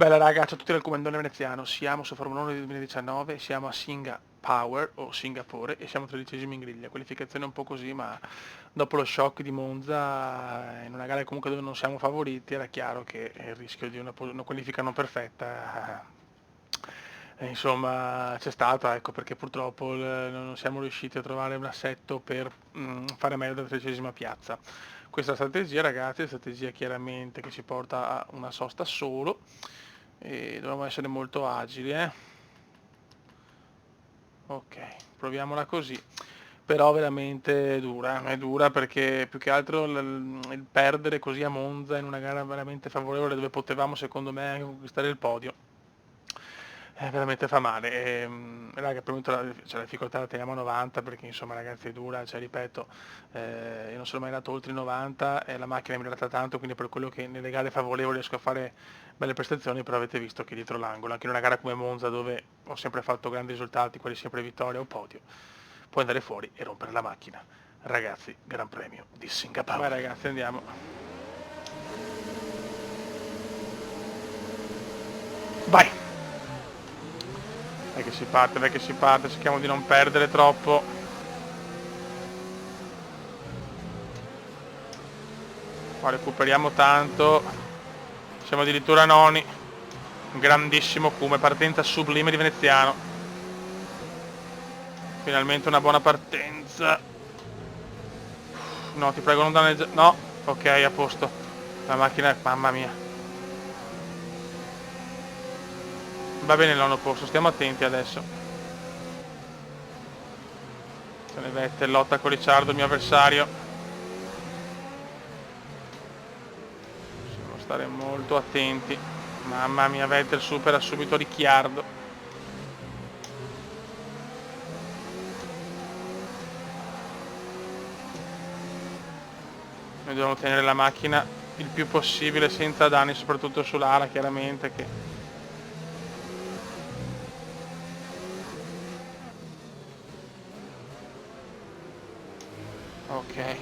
Bella raga, ciao a tutti dal Comandone Veneziano, siamo su Formula 1 del 2019, siamo a Singa Power o Singapore e siamo 13esimi in griglia, qualificazione un po' così, ma dopo lo shock di Monza, in una gara comunque dove non siamo favoriti, era chiaro che il rischio di una qualifica non perfetta, insomma, c'è stata, ecco perché purtroppo non siamo riusciti a trovare un assetto per fare meglio della 13esima piazza. Questa strategia, ragazzi, è strategia chiaramente che ci porta a una sosta solo e dobbiamo essere molto agili, eh. Ok, proviamola così. Però veramente è dura perché più che altro il perdere così a Monza in una gara veramente favorevole dove potevamo secondo me anche conquistare il podio. Veramente fa male. Raga, per me la difficoltà la teniamo a 90 perché insomma ragazzi è dura, cioè ripeto, io non sono mai andato oltre i 90 e la macchina è migliorata tanto, quindi per quello che nelle gare favorevoli riesco a fare belle prestazioni, però avete visto che dietro l'angolo, anche in una gara come Monza dove ho sempre fatto grandi risultati, quasi sempre vittoria o podio, puoi andare fuori e rompere la macchina. Ragazzi, Gran Premio di Singapore. Vai ragazzi, andiamo. Vai! Vai che si parte, cerchiamo di non perdere troppo. Qua recuperiamo tanto. Siamo addirittura noni. Grandissimo Cume, partenza sublime di Veneziano. Finalmente una buona partenza. No, ti prego non danneggiare. No, ok, a posto. La macchina, mamma mia. Va bene il nono posto, stiamo attenti adesso. Se ne Vettel, lotta con Ricciardo, il mio avversario. Dobbiamo stare molto attenti. Mamma mia, Vettel supera subito Ricciardo. Noi dobbiamo tenere la macchina il più possibile senza danni, soprattutto sull'ala chiaramente che... Ok.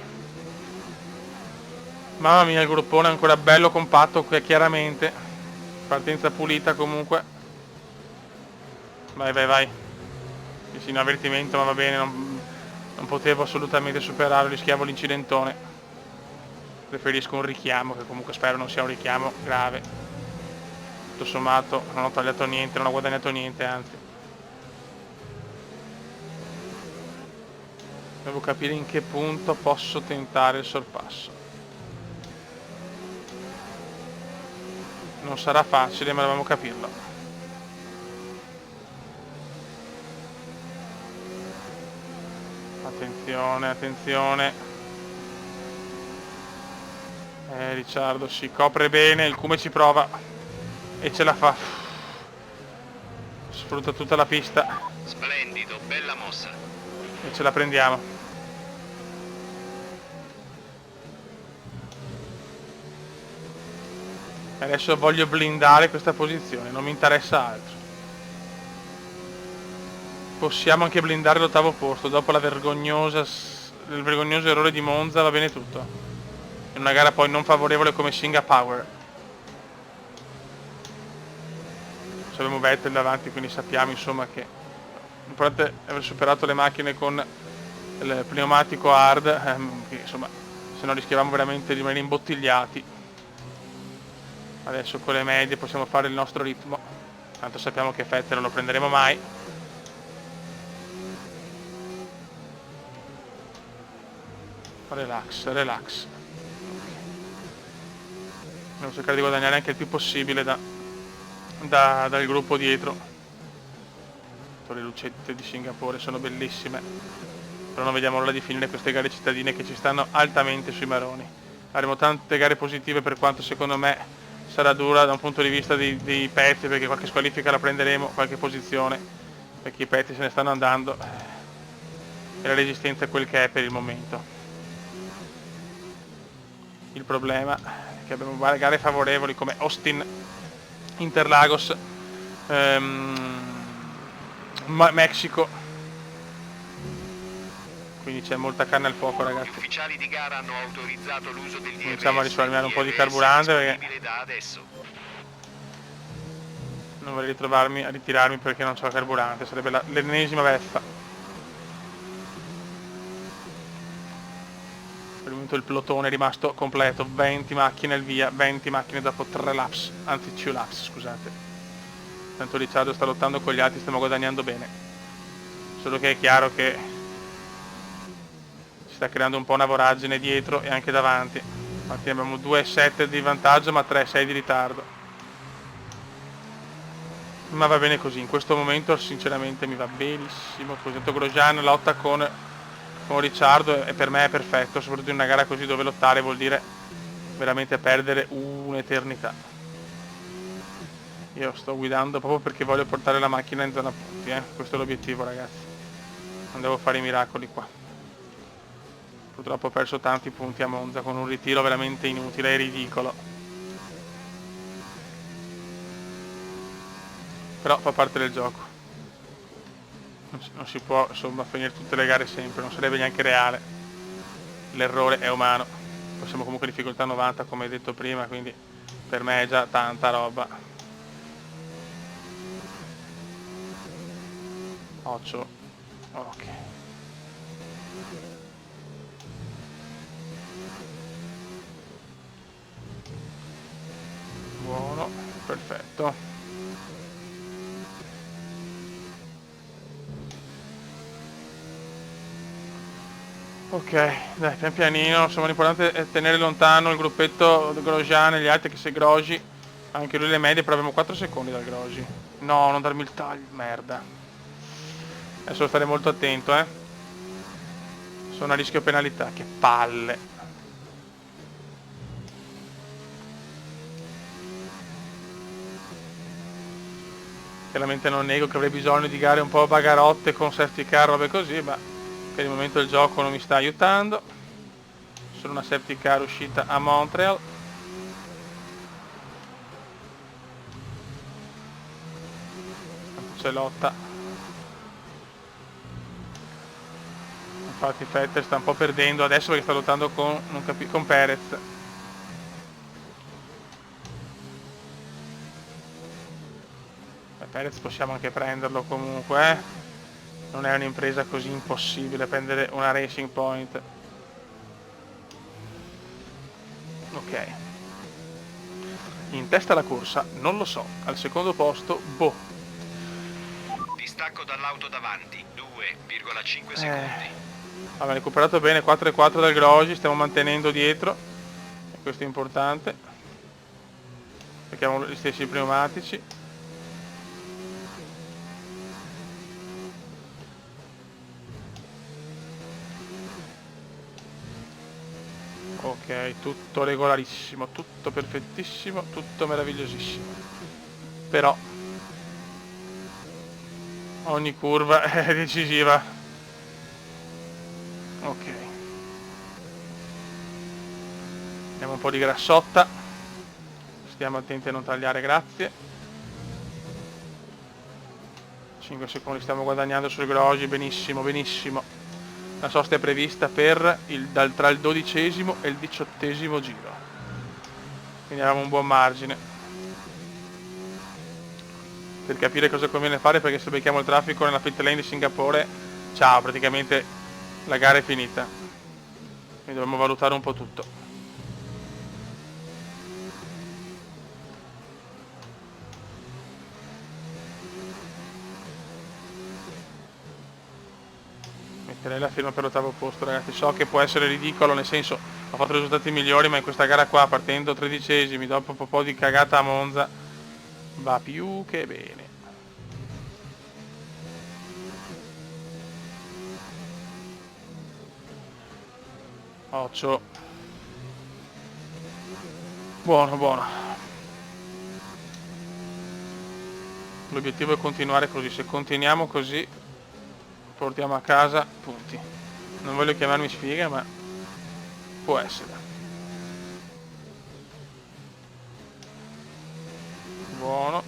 Mamma mia, il gruppone è ancora bello compatto qui chiaramente. Partenza pulita comunque. Vai, vai, vai. Sì, un avvertimento, ma va bene, non potevo assolutamente superarlo, rischiavo l'incidentone. Preferisco un richiamo, che comunque spero non sia un richiamo grave. Tutto sommato non ho tagliato niente, non ho guadagnato niente, anzi. Devo capire in che punto posso tentare il sorpasso. Non sarà facile, ma dobbiamo capirlo. Attenzione, attenzione. Ricciardo si copre bene, il Cume ci prova e ce la fa. Sfrutta tutta la pista. Splendido, bella mossa. E ce la prendiamo. Adesso voglio blindare questa posizione, non mi interessa altro. Possiamo anche blindare l'8º posto, dopo il vergognoso errore di Monza va bene tutto. In una gara poi non favorevole come Singapore. Abbiamo Vettel davanti, quindi sappiamo insomma che l'importante è aver superato le macchine con il pneumatico hard, che insomma se no rischiavamo veramente di rimanere imbottigliati. Adesso con le medie possiamo fare il nostro ritmo, tanto sappiamo che Vettel non lo prenderemo mai. Relax, relax. Devo cercare di guadagnare anche il più possibile dal gruppo dietro. Le lucette di Singapore sono bellissime, però non vediamo l'ora di finire queste gare cittadine che ci stanno altamente sui maroni. Avremo tante gare positive, per quanto secondo me sarà dura da un punto di vista dei pezzi, perché qualche squalifica la prenderemo, qualche posizione, perché i pezzi se ne stanno andando e la resistenza è quel che è per il momento. Il problema è che abbiamo gare favorevoli come Austin, Interlagos, Mexico, quindi c'è molta carne al fuoco, ragazzi. Gli ufficiali di gara hanno autorizzato l'uso del DRS. Cominciamo a risparmiare un po' di carburante perché da adesso. non vorrei ritrovarmi a ritirarmi perché non c'ho carburante, sarebbe l'ennesima beffa. Per il momento il plotone è rimasto completo, 20 macchine al via, 20 macchine dopo 3 laps, anzi 2 laps, scusate. Tanto Ricciardo sta lottando con gli altri, stiamo guadagnando bene. Solo che è chiaro che si sta creando un po' una voragine dietro e anche davanti. Infatti abbiamo 2,7 di vantaggio ma 3,6 di ritardo. Ma va bene così, in questo momento sinceramente mi va benissimo. Tanto Grosjean lotta con Ricciardo e per me è perfetto, soprattutto in una gara così dove lottare vuol dire veramente perdere un'eternità. Io sto guidando proprio perché voglio portare la macchina in zona punti, questo è l'obiettivo ragazzi, non devo fare i miracoli qua. Purtroppo ho perso tanti punti a Monza con un ritiro veramente inutile e ridicolo, però fa parte del gioco, non si può insomma finire tutte le gare sempre, non sarebbe neanche reale, l'errore è umano. Poi siamo comunque in difficoltà 90 come detto prima, quindi per me è già tanta roba. 8, ok. Buono, perfetto. Ok, dai, pian pianino, insomma l'importante è tenere lontano il gruppetto Grosjean e gli altri che se Grosji, anche lui le medie, però abbiamo 4 secondi dal Grosji. No, non darmi il taglio, merda. Adesso devo stare molto attento, Sono a rischio penalità, che palle. Chiaramente non nego che avrei bisogno di gare un po' bagarotte con safety car, robe così, ma per il momento il gioco non mi sta aiutando. Sono una safety car uscita a Montreal. C'è lotta. Infatti Vettel sta un po' perdendo adesso perché sta lottando con, con Perez. Perez possiamo anche prenderlo comunque, non è un'impresa così impossibile prendere una Racing Point. Ok, in testa alla corsa non lo so, al secondo posto boh. Distacco dall'auto davanti, 2,5 secondi. Abbiamo recuperato bene, 4,4 dal Grosji, stiamo mantenendo dietro e questo è importante perché abbiamo gli stessi pneumatici. Ok, tutto regolarissimo, tutto perfettissimo, tutto meravigliosissimo. Però ogni curva è decisiva. Ok. Diamo un po' di grassotta. Stiamo attenti a non tagliare, grazie. 5 secondi stiamo guadagnando sul Grosji, benissimo, benissimo. La sosta è prevista per tra il 12° e il 18° giro. Quindi abbiamo un buon margine per capire cosa conviene fare, perché se becchiamo il traffico nella pit lane di Singapore, ciao, praticamente la gara è finita. Quindi dobbiamo valutare un po' tutto. Metterei la firma per l'8° posto, ragazzi. So che può essere ridicolo, nel senso ho fatto risultati migliori, ma in questa gara qua, partendo 13°, dopo un po' di cagata a Monza, va più che bene. Occhio. Buono, buono. L'obiettivo è continuare così, se continuiamo così portiamo a casa punti. Non voglio chiamarmi sfiga, ma può essere. Buono.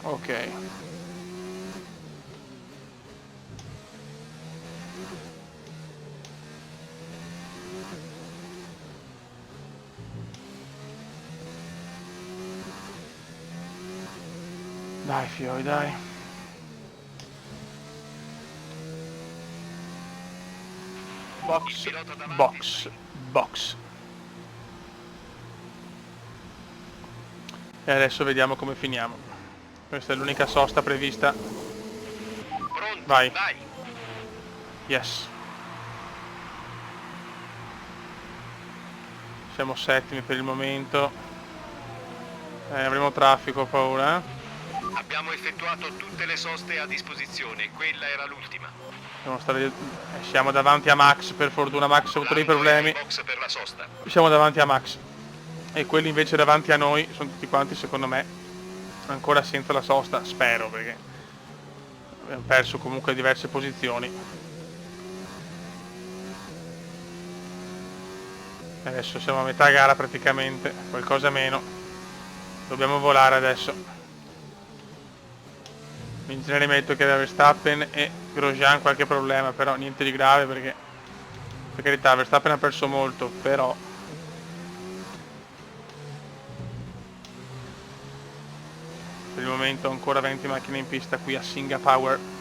Ok. Dai fioi, dai. Box, box, box. E adesso vediamo come finiamo. Questa è l'unica sosta prevista. Pronto, Vai. vai. Yes. Siamo settimi per il momento. Avremo traffico, ho paura. Abbiamo effettuato tutte le soste a disposizione, quella era l'ultima. Siamo davanti a Max, per fortuna Max ha avuto dei problemi. Box per la sosta. Siamo davanti a Max. E quelli invece davanti a noi sono tutti quanti, secondo me, ancora senza la sosta, spero, perché abbiamo perso comunque diverse posizioni. Adesso siamo a metà gara praticamente, qualcosa meno. Dobbiamo volare adesso. In genere metto che da Verstappen e Grosjean qualche problema, però niente di grave, perché per carità Verstappen ha perso molto, però per il momento ancora 20 macchine in pista qui a Singapore.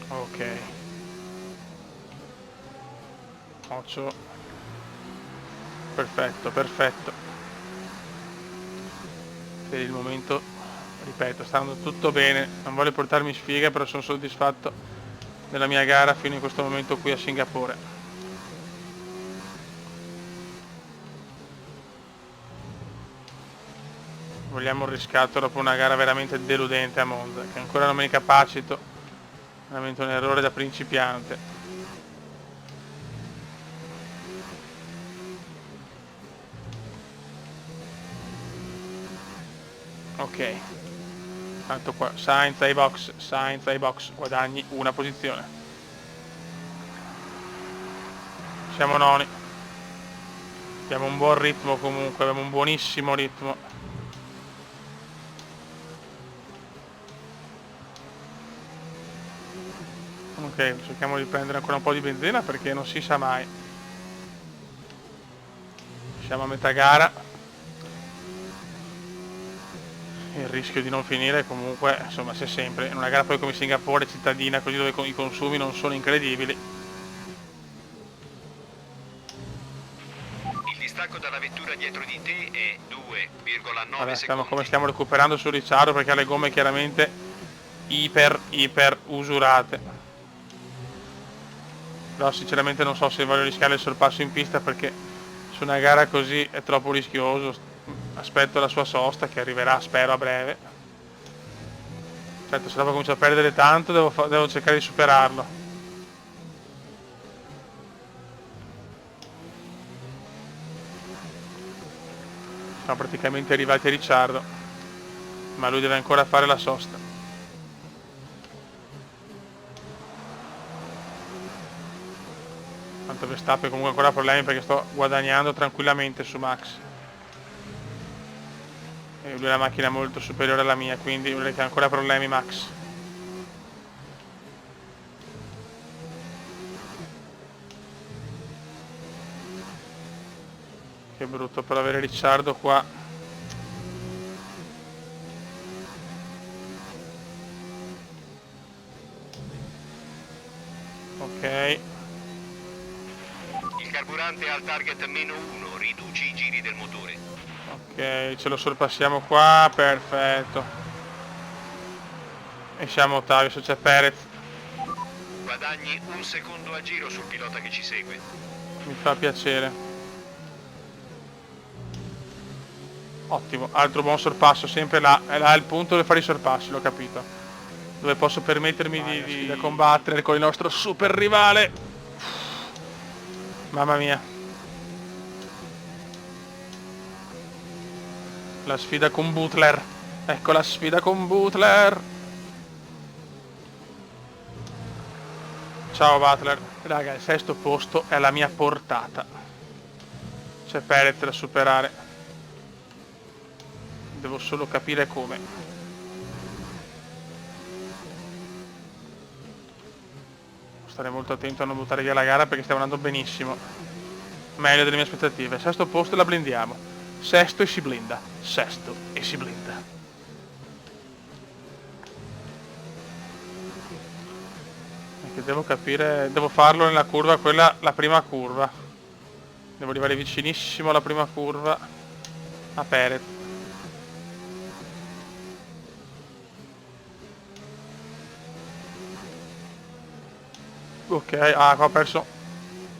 Ok, occhio, perfetto, perfetto. Per il momento, ripeto, sta andando tutto bene, non voglio portarmi sfiga, però sono soddisfatto della mia gara fino in questo momento qui a Singapore. Vogliamo un riscatto dopo una gara veramente deludente a Monza, che ancora non me ne capacito, veramente un errore da principiante. Ok, tanto qua Sainz ai box, guadagni una posizione. Siamo noni, abbiamo un buon ritmo comunque, abbiamo un buonissimo ritmo. Ok, cerchiamo di prendere ancora un po' di benzina perché non si sa mai. Siamo a metà gara. Il rischio di non finire comunque, insomma, c'è sempre. In una gara poi come Singapore, cittadina, così dove i consumi non sono incredibili. Il distacco dalla vettura dietro di te è 2,9 Vabbè, secondi. come stiamo recuperando su Ricciardo perché ha le gomme chiaramente iper usurate. Però sinceramente non so se voglio rischiare il sorpasso in pista perché su una gara così è troppo rischioso. Aspetto la sua sosta che arriverà spero a breve. Certo, se dopo comincio a perdere tanto devo cercare di superarlo. Siamo praticamente arrivati a Ricciardo, ma lui deve ancora fare la sosta. Tanto Verstappen comunque ancora problemi perché sto guadagnando tranquillamente su Max. E lui ha una macchina molto superiore alla mia, quindi vuol dire che ha ancora problemi Max. Che brutto per avere Ricciardo qua. Ok. Il carburante è al target -1, riduci i giri del motore. Ok, ce lo sorpassiamo qua, perfetto. E siamo ottavi, se c'è Perez. Guadagni un secondo a giro sul pilota che ci segue. Mi fa piacere. Ottimo, altro buon sorpasso, sempre là. È là il punto dove fare i sorpassi, l'ho capito. Dove posso permettermi di combattere con il nostro super rivale. Mamma mia. La sfida con Butler. Ecco la sfida con Butler. Ciao Butler. Raga, il sesto posto è alla mia portata. C'è Perez da superare. Devo solo capire come. stare molto attento a non buttare via la gara perché stiamo andando benissimo. Meglio delle mie aspettative. Sesto posto e la blindiamo. Sesto e si blinda. Sesto e si blinda. Perché devo capire, devo farlo nella curva, quella, la prima curva. Devo arrivare vicinissimo alla prima curva a Perez. Ok, qua ho perso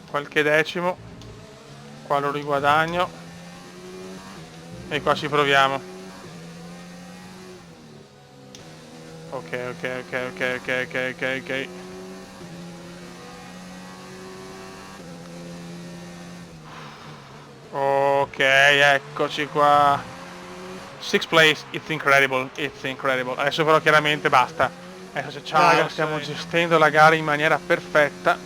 qualche decimo. Qua lo riguadagno. E qua ci proviamo. Ok. Ok, eccoci qua. Sixth place, it's incredible, it's incredible. Adesso però chiaramente basta. Adesso ciao, raga, stiamo gestendo la gara in maniera perfetta.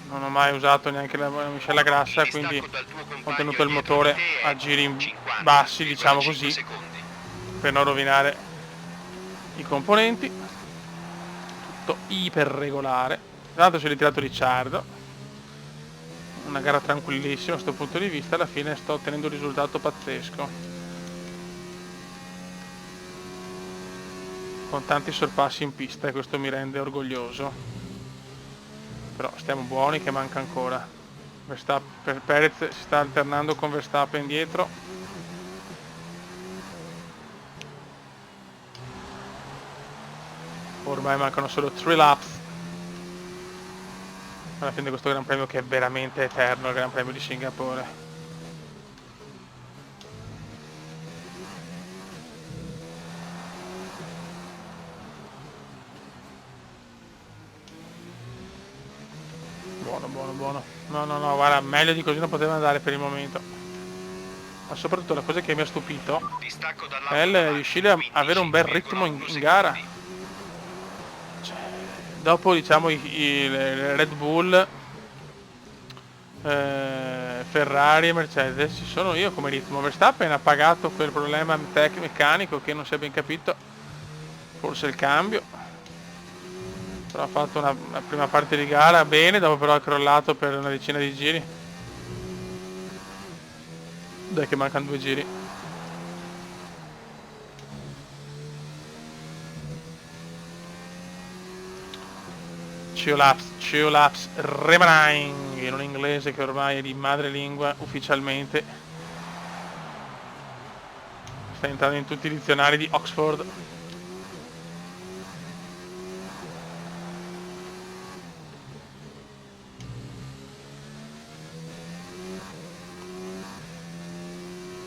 Non ho mai usato neanche la miscela grassa, quindi ho tenuto il motore a giri bassi, diciamo così, per non rovinare i componenti. Tutto iper regolare. Tra l'altro si è ritirato Ricciardo. Una gara tranquillissima da questo punto di vista, alla fine sto ottenendo un risultato pazzesco, con tanti sorpassi in pista e questo mi rende orgoglioso. Però stiamo buoni che manca ancora. Perez si sta alternando con Verstappen dietro. Ormai mancano solo 3 laps alla fine di questo Gran Premio, che è veramente eterno, il Gran Premio di Singapore. Buono. No, guarda, meglio di così non poteva andare per il momento. Ma soprattutto la cosa che mi ha stupito è il riuscire a avere un bel ritmo in gara. Cioè, dopo, diciamo, i Red Bull, Ferrari e Mercedes, ci sono io come ritmo. Verstappen ha pagato quel problema meccanico che non si è ben capito, forse il cambio, però ha fatto una prima parte di gara bene, dopo però ha crollato per una decina di giri. Dai che mancano 2 giri. Two laps remaining, in un inglese che ormai è di madrelingua ufficialmente. Sta entrando in tutti i dizionari di Oxford.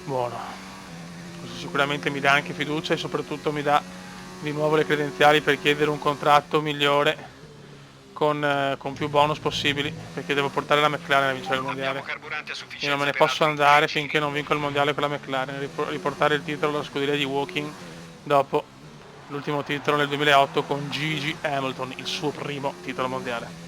Buono. Questo sicuramente mi dà anche fiducia e soprattutto mi dà di nuovo le credenziali per chiedere un contratto migliore con più bonus possibili, perché devo portare la McLaren a vincere il mondiale. Io non me ne posso andare finché non vinco il mondiale con la McLaren, riportare il titolo alla scuderia di Woking dopo l'ultimo titolo nel 2008 con Gigi Hamilton, il suo primo titolo mondiale.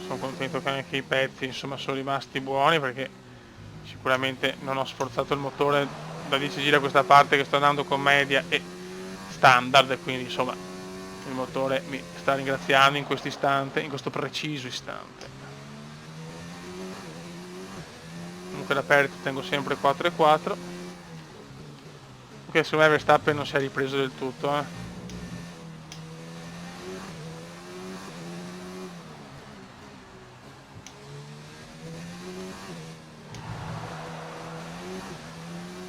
Sono contento che anche i pezzi, insomma, sono rimasti buoni, perché sicuramente non ho sforzato il motore da 10 giri a questa parte, che sto andando con media e standard, e quindi insomma il motore mi sta ringraziando in questo istante, in questo preciso istante. Comunque da Perez tengo sempre 4,4. Ok, secondo me Verstappen non si è ripreso del tutto,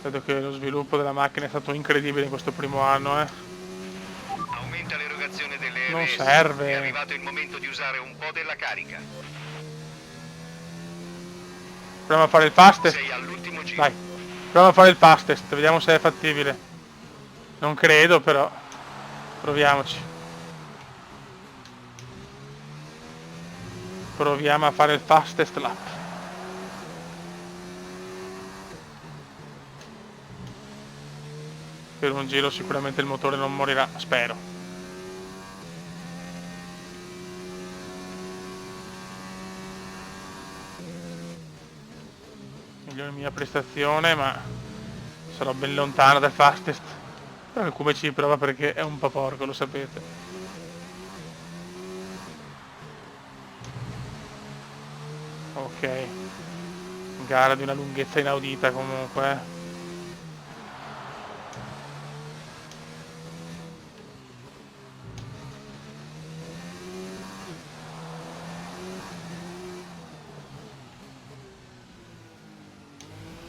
Credo che lo sviluppo della macchina è stato incredibile in questo primo anno, Aumenta l'erogazione delle Non RS. serve. È arrivato il momento di usare un po' della carica. Proviamo a fare il fastest. Sei all'ultimo giro. Dai, proviamo a fare il fastest, vediamo se è fattibile. Non credo, però proviamoci. Proviamo a fare il fastest lap. Per un giro sicuramente il motore non morirà, spero. Gli migliore mia prestazione, ma sarò ben lontano dal fastest. Però il Cume ci prova perché è un po' porco, lo sapete. Ok, gara di una lunghezza inaudita comunque.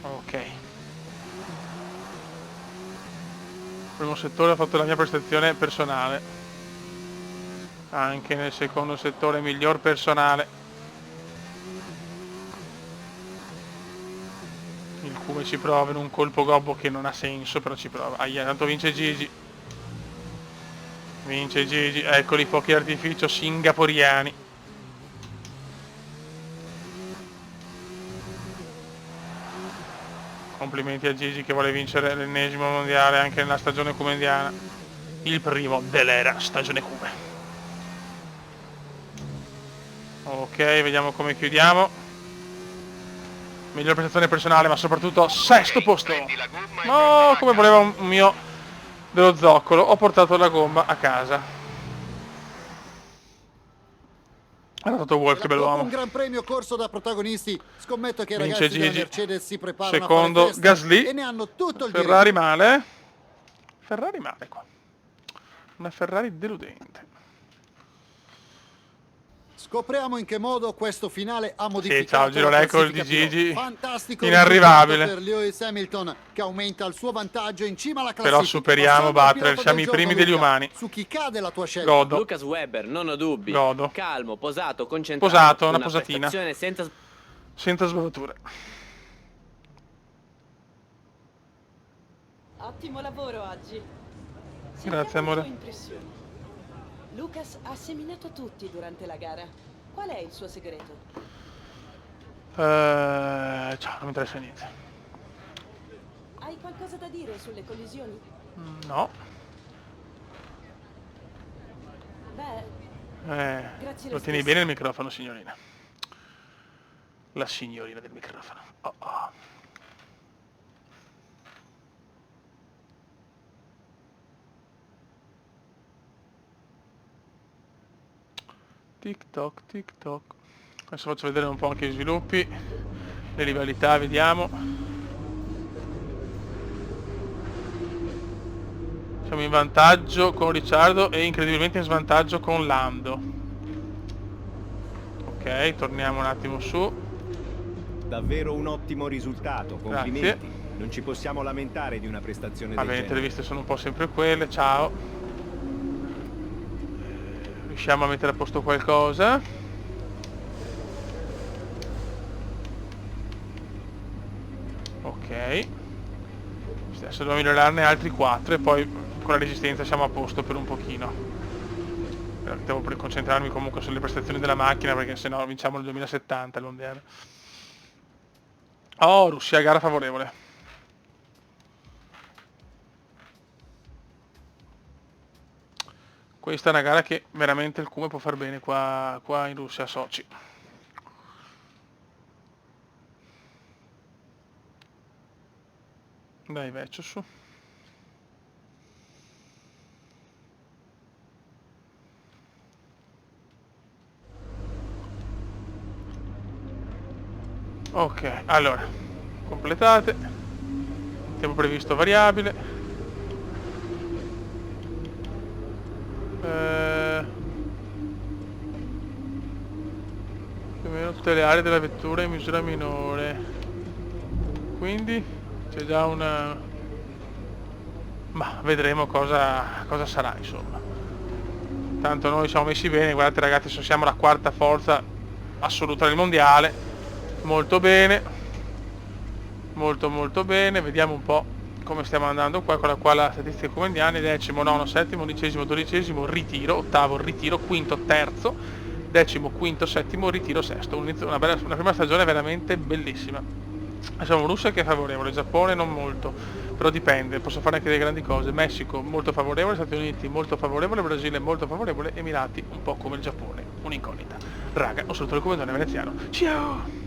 Ok, primo settore ho fatto la mia prestazione personale, anche nel secondo settore miglior personale. Il Cume ci prova in un colpo gobbo che non ha senso, però ci prova. Ahia, tanto vince Gigi. Vince Gigi, eccoli i fuochi d'artificio singaporiani. Complimenti a Gigi che vuole vincere l'ennesimo mondiale anche nella stagione cumendiana. Il primo dell'era stagione Cume. Ok, vediamo come chiudiamo. Miglior prestazione personale, ma soprattutto sesto posto. No, come voleva un mio dello zoccolo, ho portato la gomma a casa. Era stato Wolf, che bell'uomo. Un gran premio corso da protagonisti. Scommetto che i Vince ragazzi della Gigi. Mercedes si preparano Secondo a fare festa Gasly. e ne hanno tutto il Ferrari diritto. male. Ferrari male qua. Una Ferrari deludente. Scopriamo in che modo questo finale ha modificato Sì, ciao, giro la record di classifica Gigi. piloti. Fantastico Inarrivabile. risultato per Lewis Hamilton, che aumenta il suo vantaggio in cima alla Però classifica. superiamo Passando al Butler, pilota siamo del i primi giorno, degli Luca, umani. Su chi cade la tua scelta? Godo. Lucas Weber, non ho dubbi. Godo. Calmo, posato, concentrato. Posato, una posatina. prestazione senza Senza sbavature. Ottimo lavoro oggi. Grazie, amore. Sentiamo le tue impressioni. Lucas ha seminato tutti durante la gara. Qual è il suo segreto? Ciao, non mi interessa niente. Hai qualcosa da dire sulle collisioni? No. Beh, grazie Lo lo tieni stesso. bene il microfono, signorina. La signorina del microfono. Oh, oh. Tic toc, tic toc. Adesso faccio vedere un po' anche gli sviluppi, le rivalità, vediamo. Siamo in vantaggio con Ricciardo e incredibilmente in svantaggio con Lando. Ok, torniamo un attimo su. Davvero un ottimo risultato, complimenti. Grazie. Non ci possiamo lamentare di una prestazione Vabbè, del le genere. interviste sono un po' sempre quelle, ciao. Riusciamo a mettere a posto qualcosa. Ok. Adesso dobbiamo migliorarne altri 4 e poi con la resistenza siamo a posto per un pochino. Però devo concentrarmi comunque sulle prestazioni della macchina perché sennò vinciamo nel 2070 il mondiale. Oh, Russia, gara favorevole. Questa è una gara che veramente il Cume può far bene qua in Russia, a Sochi. Dai, vecchio su. Ok, allora, completate. Tempo previsto variabile. Più o meno tutte le aree della vettura in misura minore, quindi c'è già una, ma vedremo cosa sarà, insomma. Tanto noi siamo messi bene, guardate ragazzi, siamo la quarta forza assoluta del mondiale, molto bene, molto bene. Vediamo un po' come stiamo andando qua con la statistica cumendiana: decimo, nono, settimo, undicesimo, dodicesimo, ritiro, ottavo, ritiro, quinto, terzo, decimo, quinto, settimo, ritiro, sesto. Una prima stagione veramente bellissima. Siamo Russia che è favorevole, Giappone non molto, però dipende, posso fare anche delle grandi cose. Messico molto favorevole, Stati Uniti molto favorevole, Brasile molto favorevole, Emirati un po' come il Giappone, un'incognita. Raga, un saluto dal comandante veneziano, ciao!